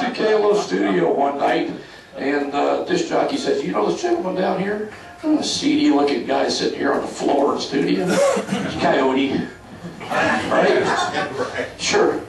WAKY-WKLO studio one night, and disc jockey says, "You know this gentleman down here? A seedy-looking guy sitting here on the floor in the studio. Coyote, right? Sure.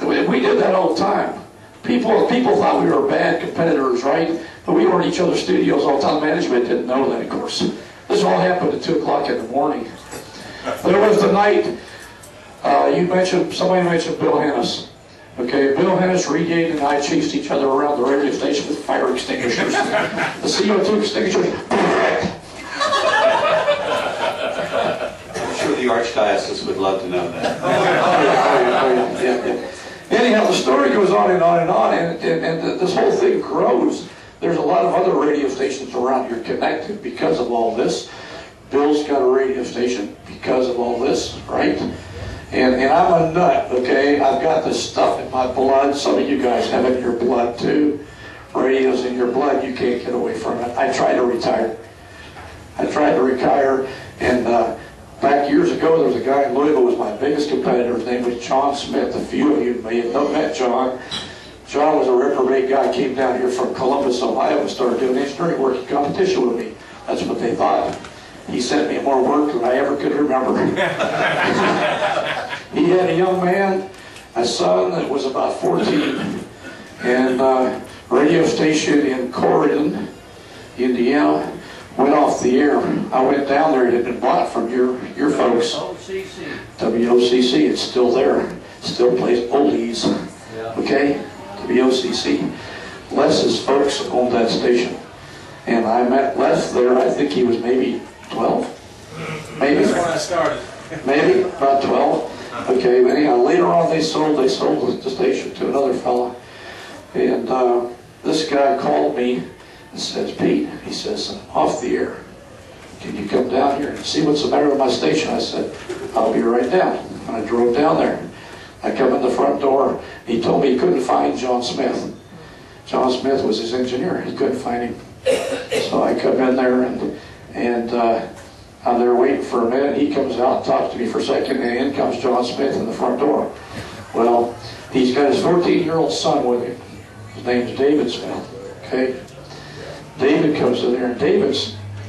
We did that all the time. People thought we were bad competitors, right? But we were in each other's studios all the time. Management didn't know that, of course. This all happened at 2 o'clock in the morning. There was the night somebody mentioned Bill Hennis. Okay, Bill Hennis, Reed and I chased each other around the radio station with fire extinguishers. The CO2 extinguishers. I'm sure the Archdiocese would love to know that. Yeah. Anyhow, the story goes on and on and on, and this whole thing grows. There's a lot of other radio stations around here connected because of all this. Bill's got a radio station because of all this, right? And I'm a nut, okay? I've got this stuff in my blood. Some of you guys have it in your blood too. Radio's in your blood. You can't get away from it. I tried to retire. And back years ago, there was a guy in Louisville who was my biggest competitor. His name was John Smith. A few of you may have not met John. John was a reprobate guy, came down here from Columbus, Ohio, and started doing engineering work in competition with me. That's what they thought. He sent me more work than I ever could remember. He had a young man, a son that was about 14, and a radio station in Corydon, Indiana, went off the air. I went down there. It had been bought from your folks. WOCC. It's still there. Still plays oldies. Okay? WOCC. Les's folks owned that station. And I met Les there. I think he was maybe 12? Maybe. That's when I started. Maybe, about 12. Okay, but anyhow, later on they sold the station to another fella. And this guy called me and says, "Pete," he says, "I'm off the air. Can you come down here and see what's the matter with my station?" I said, "I'll be right down." And I drove down there. I come in the front door. He told me he couldn't find John Smith. John Smith was his engineer. He couldn't find him. So I come in there and I'm there waiting for a minute. He comes out and talks to me for a second, and in comes John Smith in the front door. Well, he's got his 14-year-old son with him. His name's David Smith. Okay? David comes in there, and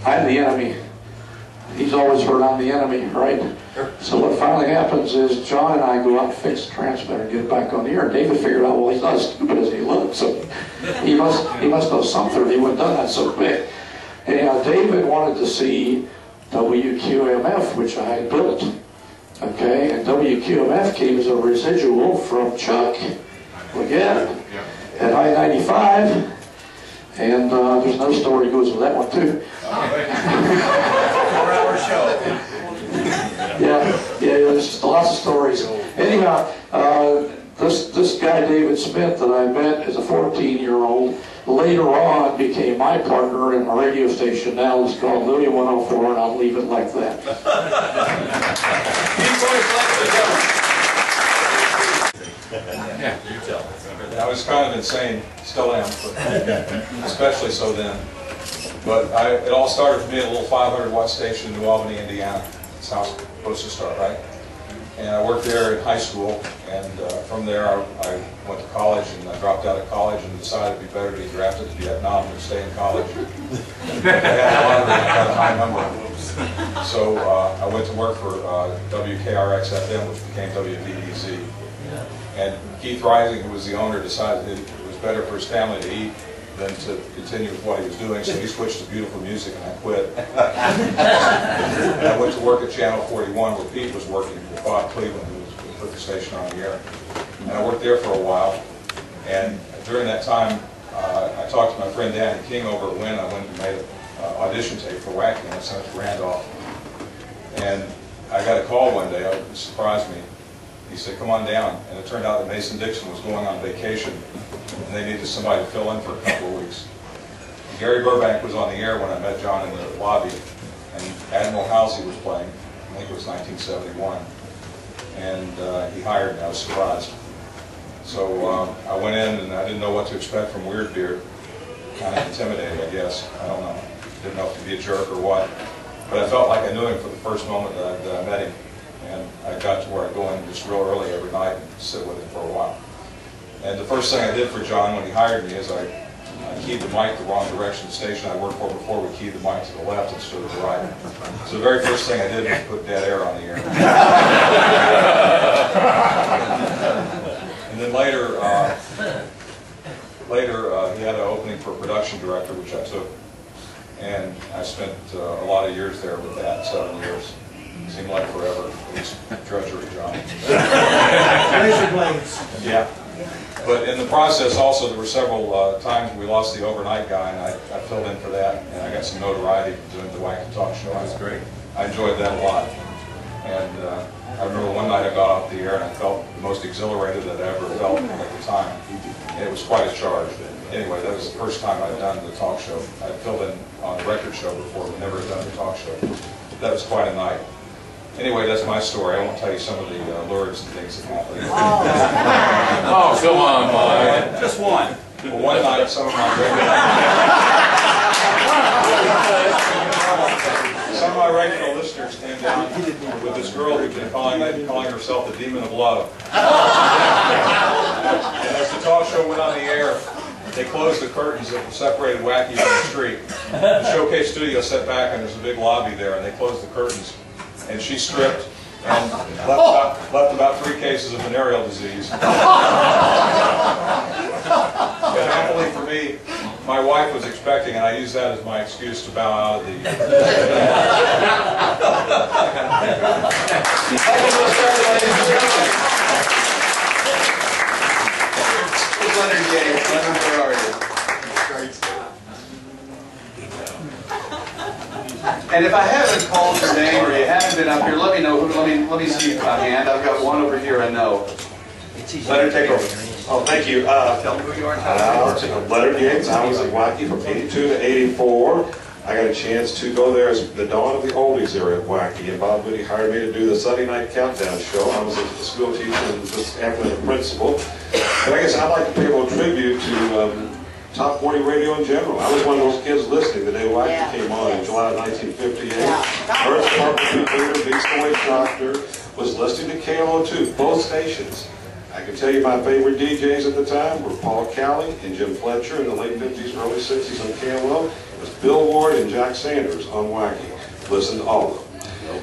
I'm the enemy. He's always heard I'm the enemy, right? So what finally happens is John and I go out and fix the transmitter and get it back on the air. David figured out, well, he's not as stupid as he looks, so he must know something, or he wouldn't have done that so quick. Anyhow, David wanted to see WQMF, which I had built. Okay, and WQMF came as a residual from Chuck again at I-95. And there's another story that goes with that one too. 4-hour show. Yeah, there's lots of stories. Anyhow, this guy David Smith that I met as a 14-year-old later on became my partner in a radio station. Now it's called Louisville 104, and I'll leave it like that. Yeah, you tell. I was kind of insane, still am, but especially so then. But it all started for me at a little 500-watt station in New Albany, Indiana. That's how it's supposed to start, right? And I worked there in high school, and from there I went to college, and I dropped out of college and decided it'd be better to be drafted to Vietnam than stay in college. I had a high number. So I went to work for WKRX-FM, which became WVEZ. And Keith Rising, who was the owner, decided it was better for his family to eat than to continue with what he was doing, so he switched to beautiful music, and I quit. And I went to work at Channel 41, where Pete was working with Bob Cleveland, who put the station on the air. And I worked there for a while, and during that time, I talked to my friend Danny King over at Wynn. I went and made an audition tape for WAKY, and I sent it to Randolph. And I got a call one day, it surprised me. He said, "Come on down." And it turned out that Mason Dixon was going on vacation, and they needed somebody to fill in for a couple of weeks. And Gary Burbank was on the air when I met John in the lobby, and Admiral Halsey was playing. I think it was 1971. And he hired me. I was surprised. So I went in, and I didn't know what to expect from Weird Beard. Kind of intimidated, I guess. I don't know. Didn't know if to be a jerk or what. But I felt like I knew him from the first moment that I met him. And I got to where I go in just real early every night and sit with him for a while. And the first thing I did for John when he hired me is I keyed the mic the wrong direction. The station I worked for before, we keyed the mic to the left instead of the right. So the very first thing I did was put dead air on the air. And then later he had an opening for production director, which I took. And I spent a lot of years there with that, 7 years. It seemed like forever. It's drudgery, John. Yeah. But in the process also, there were several times we lost the overnight guy, and I filled in for that, and I got some notoriety doing the Wacky Talk Show. That was great. I enjoyed that a lot. And I remember one night I got off the air and I felt the most exhilarated that I ever felt at the time. And it was quite a charge. Anyway, that was the first time I'd done the talk show. I'd filled in on a record show before, but never had done a talk show. That was quite a night. Anyway, that's my story. I won't tell you some of the lures and things that happened. Oh, come on, Mike. Just one. Well, one night, some of my regular listeners came down with this girl who'd been calling herself the Demon of Love. And as the talk show went on the air, they closed the curtains that separated Wacky from the street. The showcase studio sat back and there's a big lobby there, and they closed the curtains. And she stripped and left about 3 cases of venereal disease. But happily for me, my wife was expecting, and I used that as my excuse to bow out of the... Leonard James. Leonard, where are you? And if I haven't called your name or you haven't been up here, let me know. Let me see a hand. I've got one over here I know. Leonard, take over. Oh, thank you. Tell me who you are. Leonard Yates. I was at Wacky from 82 to 84. I got a chance to go there as the dawn of the oldies era at Wacky, and Bob Woody hired me to do the Sunday night countdown show. I was a school teacher and this afternoon a principal. But I guess I'd like to pay a little tribute to Top 40 radio in general. I was one of those kids listening the day Wacky came on in July of 1958. Earth Carpenter, Beast the Witch Doctor, was listening to KLO2, both stations. I can tell you my favorite DJs at the time were Paul Cowley and Jim Fletcher in the late 50s, early 60s on KLO. It was Bill Ward and Jack Sanders on Wacky. Listened to all of them.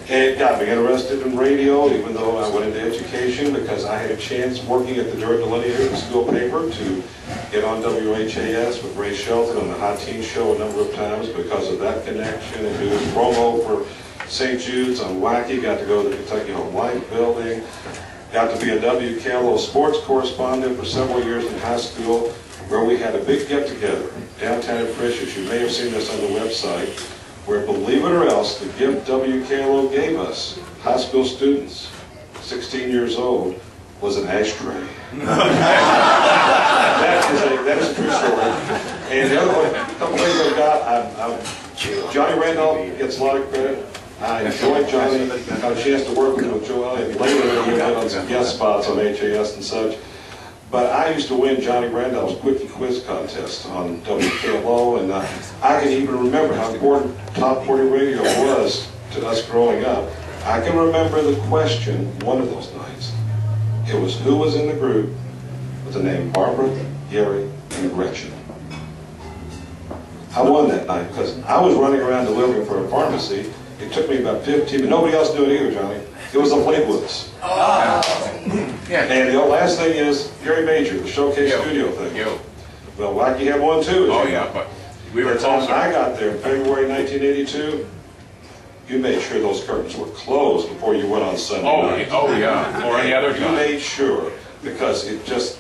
And it got me interested in radio, even though I went into education, because I had a chance working at the Dirt Delineator, the school paper, to get on WHAS with Ray Shelton on the Hot Teen Show a number of times because of that connection, and do promo for St. Jude's on Wacky. Got to go to the Kentucky Home Life building. Got to be a WKLO sports correspondent for several years in high school, where we had a big get-together downtown at Frisch's. You may have seen this on the website, where, believe it or else, the gift WKLO gave us, high school students, 16 years old, was an ashtray. that is a true story. And the other one, a couple things I've got, Johnny Randolph gets a lot of credit. I enjoyed Johnny, got a chance to work with him with Joel, and later he went on some guest spots on HAS and such. But I used to win Johnny Randolph's Quickie Quiz contest on WKLO, and I can even remember how important Top 40 radio was to us growing up. I can remember the question one of those nights. It was who was in the group with the name Barbara, Gary, and Gretchen. I won that night because I was running around delivering for a pharmacy. It took me about 15 minutes. Nobody else knew it either, Johnny. It was the Fleetwoods. Yeah. And the last thing is Gary Major, the Showcase Studio thing. Well, Wacky had one too. Oh, yeah, but we were the time closer. I got there in February 1982, you made sure those curtains were closed before you went on Sunday night. Oh, yeah. Or any other You time. made sure, because it just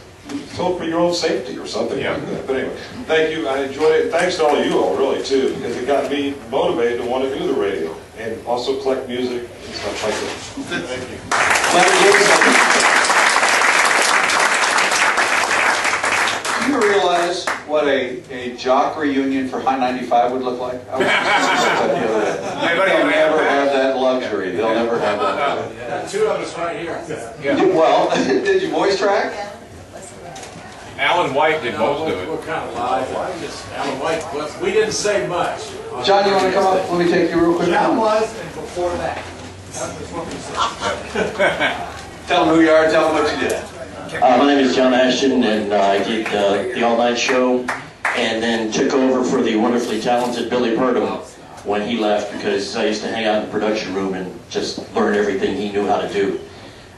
told for your own safety or something like that. But anyway, thank you. I enjoyed it. Thanks to all of you all, really, too, because it got me motivated to want to do the radio and also collect music and stuff like that. Thank you. Do you realize what a jock reunion for High 95 would look like? I was just thinking about that the other day. They'll never have that luxury. They'll never have that. Two of us right here. Well, did you voice track? Alan White did most of it. What kind of live? Alan White was. We didn't say much. John, you want to come up? Let me take you real quick. John was, and before that. That was what we said. Tell them who you are. Tell them what you did. My name is John Ashton, and I did the all-night show, and then took over for the wonderfully talented Billy Purdom when he left, because I used to hang out in the production room and just learn everything he knew how to do.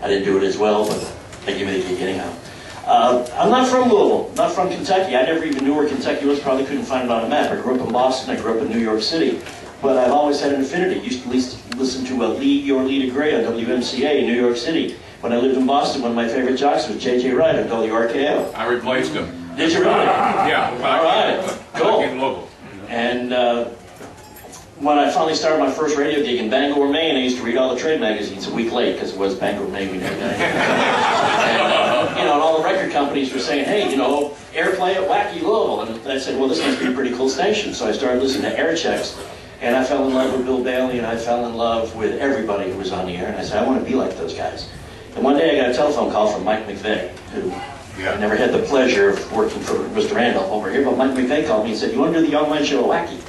I didn't do it as well, but they gave me the gig anyhow. I'm not from Louisville, not from Kentucky. I never even knew where Kentucky was, probably couldn't find it on a map. I grew up in Boston, I grew up in New York City, but I've always had an affinity. I used to listen to Your Lita Gray on WMCA in New York City. When I lived in Boston, one of my favorite jocks was J.J. Wright on WRKO. I replaced him. Did you really? Yeah. All right, cool. Back in Louisville. And when I finally started my first radio gig in Bangor, Maine, I used to read all the trade magazines a week late, because it was Bangor, Maine. We never got anything. And, and all the record companies were saying, hey, airplay at Wacky Louisville. And I said, well, this must be a pretty cool station. So I started listening to air checks. And I fell in love with Bill Bailey, and I fell in love with everybody who was on the air. And I said, I want to be like those guys. And one day I got a telephone call from Mike McVeigh, who I never had the pleasure of working for Mr. Randolph over here, but Mike McVeigh called me and said, you want to do the online show at Wacky?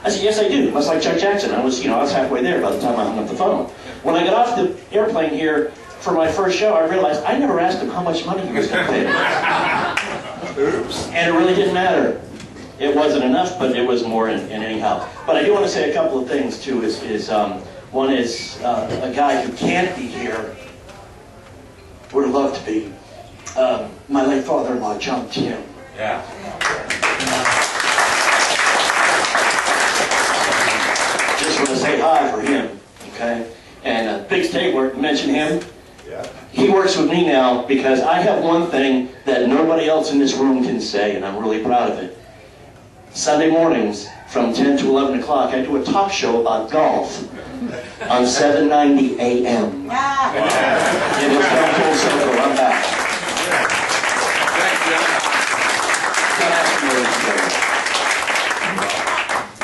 I said, yes, I do. Much like Chuck Jackson. I was halfway there by the time I hung up the phone. When I got off the airplane here for my first show, I realized I never asked him how much money he was going to pay me. Oops. And it really didn't matter. It wasn't enough, but it was more in anyhow. But I do want to say a couple of things, too. One is a guy who can't be here, would have loved to be, my late father-in-law, John Tim. Yeah. Just want to say hi for him, okay? And Big Stabler, mention him. Yeah. He works with me now because I have one thing that nobody else in this room can say, and I'm really proud of it. Sunday mornings from 10 to 11 o'clock, I do a talk show about golf on 790 AM. It has come full circle. I'm back.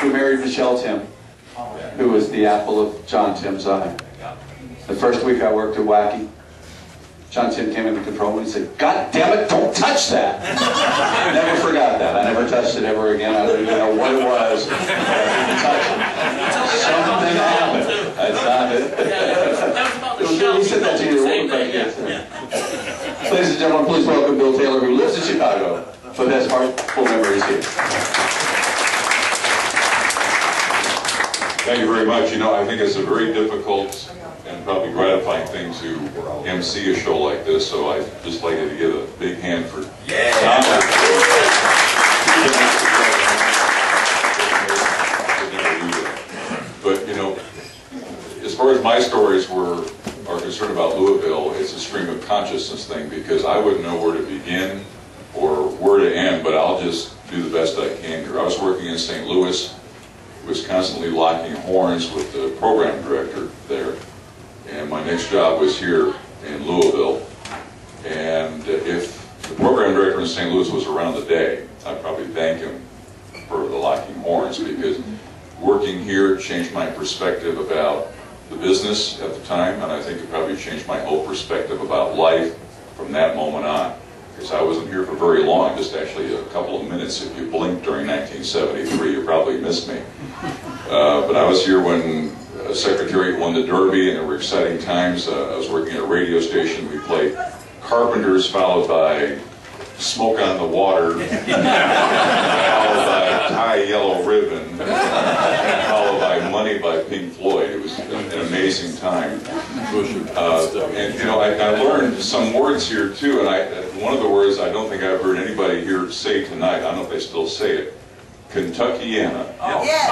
We married Michelle Tim, who was the apple of John Tim's eye. The first week I worked at Wacky, John Tim came in the control room and he said, God damn it, don't touch that! Never forgot that. I never touched it ever again. I don't even know what it was. I didn't touch it. Something happened. I stopped it. He said that to you. Ladies and gentlemen, please welcome Bill Taylor, who lives in Chicago, but has heartful memories here. Thank you very much. I think it's a very difficult and probably gratifying thing to MC a show like this, so I'd just like to give a big hand for Tom. But, as far as my stories are concerned about Louisville, it's a stream of consciousness thing, because I wouldn't know where to begin or where to end, but I'll just do the best I can here. I was working in St. Louis, was constantly locking horns with the program director there. And my next job was here in Louisville. And if the program director in St. Louis was around today, I'd probably thank him for the locking horns, because working here changed my perspective about the business at the time, and I think it probably changed my whole perspective about life from that moment on. Because I wasn't here for very long, just actually a couple of minutes. If you blinked during 1973, you probably missed me. But I was here when Secretariat won the Derby, and there were exciting times. I was working at a radio station. We played Carpenters, followed by Smoke on the Water, followed by Tie Yellow Ribbon, followed by Money by Pink Floyd. It was an amazing time. And I learned some words here too, and one of the words I don't think I've heard anybody here say tonight, I don't know if they still say it, Kentuckiana. Oh, yeah.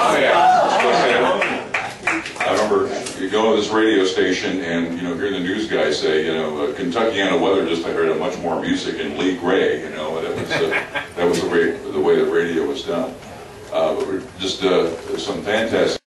I remember you go to this radio station and hearing the news guys say, Kentuckiana weather, just I heard much more music in Lee Gray. That was the way that radio was done. But we're just some fantastic